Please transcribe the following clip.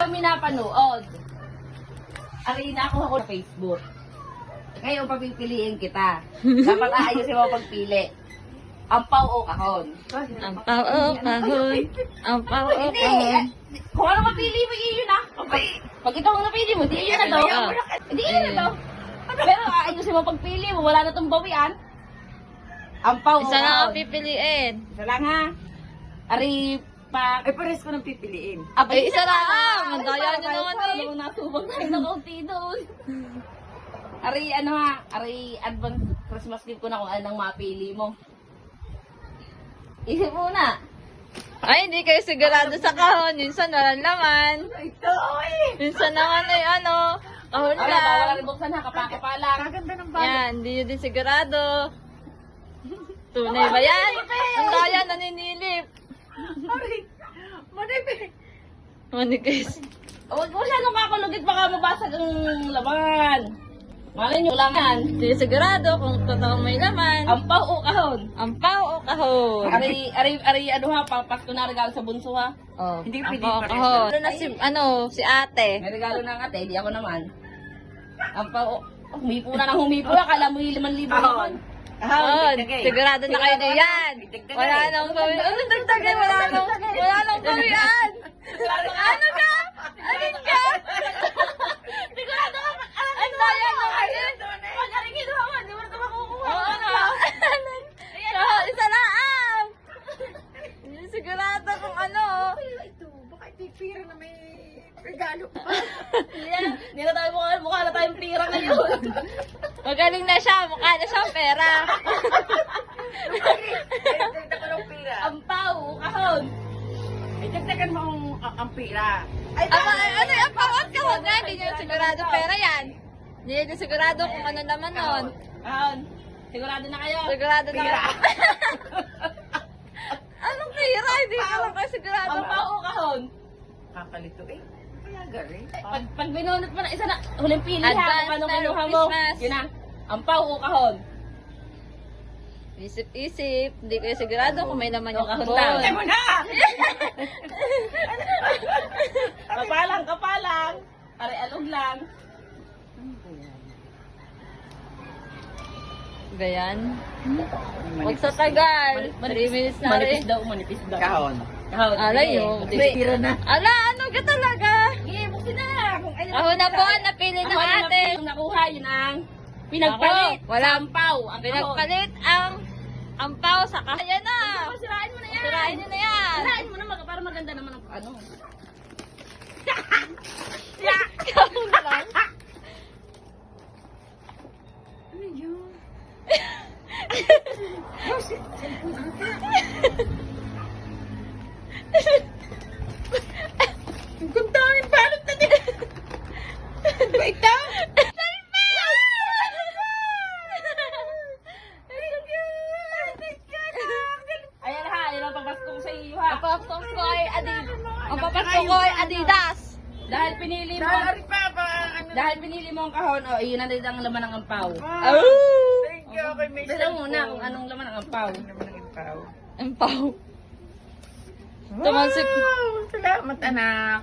kami napanood. Ari na ako sa Facebook. Ngayon papipiliin kita. Dapat aayusin mo pagpili. Ampaw o kahon? Ampaw o kahon. Ampaw o Hindi. kahon. Kung ano mapili mo, iyon na. Pag ito ang napili mo, di iyon na daw. Hindi iyon na daw. Pero aayusin mo pagpili mo, wala na itong bawian. Ampaw o Isa lang ang kahon? pipiliin. Isa lang ha. Ari pa... Ay, pares ko nang pipiliin. Eh, isa lang. Mandaya nyo naman eh. Parang natubag tayo na kaunti doon. Ari, ano ha? Ari, advance Christmas gift ko na kung anong mapili mo. Isip mo na. Ay, hindi kayo sigurado sa kahon. Minsan walang laman. Ito, eh. Minsan naman ay ano, kahon Ay, bawal lang. rin buksan ha, kapaka lang. Kaganda ng bago. Yan, hindi nyo din sigurado. Tunay ba yan? Ang daya, naninilip. Ay, manipis. Manikis. Huwag mo siya nung kakulugit, baka mabasag ang laman. Malay nyo lang yan. Hindi sigurado kung totoong may laman. Ampaw o kahon? Ampaw o kahon? Ari, ano ha, papasko na regalo sa bunso ha. Oh, Hindi pwede ampaw o pares. kahon. Ano na si ate. May regalo na ate, di ako naman. Ampaw o, humipo na ng humipo, akala mo yung 5,000 naman. Oh, sigurado na kayo na yan. Dagdagan. Wala nang bawian. Ano dagdagan? Wala nang bawian. Ano ka? Alin ka? Sigurado ka, Ang daya mo kasi. pag aring ginawa mo, di mo na ito makukuha. Oo nga. So, isa lang. Hindi sigurado kung ano. Ito, baka ipipira na may regalo pa. Hindi na tayo mukha na tayong pira ngayon. Magaling na siya. Mukha na siyang pera. Dagdagan ko ng pira. Ampaw, kahon. Ay, dagdagan mo ang pira. Ano yung pawat kahon nga? Hindi nyo sigurado pera yan. Hindi nyo sigurado kung ano naman nun. Kahon. Sigurado na kayo. Sigurado na Pira. Anong pira? Hindi ka lang kayo sigurado. Ampaw o kahon. Kakalito eh. Kaya galing. Pag binunot mo na isa na, huling pili ha, Advance kung paano Merry kinuha mo. Christmas. Yun na. Ampaw o kahon. Isip-isip. Hindi kayo sigurado kung may laman yung Kahon kahon. lang. Mo na! Kapalang. Are alog lang. Ba yan? Huwag sa tagal. 3 minutes na rin. Manipis daw. Kahon. Kahon. Alay yun. Pira na. Ala, ano ka talaga? Sige, buksin na. Kung ano Ako na po ang napili ng ate. Yung nakuha, yun ang pinagpalit. Ako, wala. Sa ampaw. Ang kahon. Pinagpalit ang ampaw sa kaya na. Sirain mo na yan. Sirain nyo na yan. Sirain mo na para maganda naman ang ano. Kahon lang. Ano yun? Ang gandangin balot na din. Ba ito? Ayan ha, yun ang papasko ko sa iyo ha. Ang papasko ko ay Adidas. Ang papasko ko ay Adidas. Dahil pinili mo, Dari pa ba? Ano? dahil pinili mo ang kahon, o iyon na din ang laman ng ampaw. Wow. Thank you. Okay, may Pero muna kung anong laman ng ampaw. Ano naman ang impaw? Ampaw. Tumansik. Wow, salamat anak.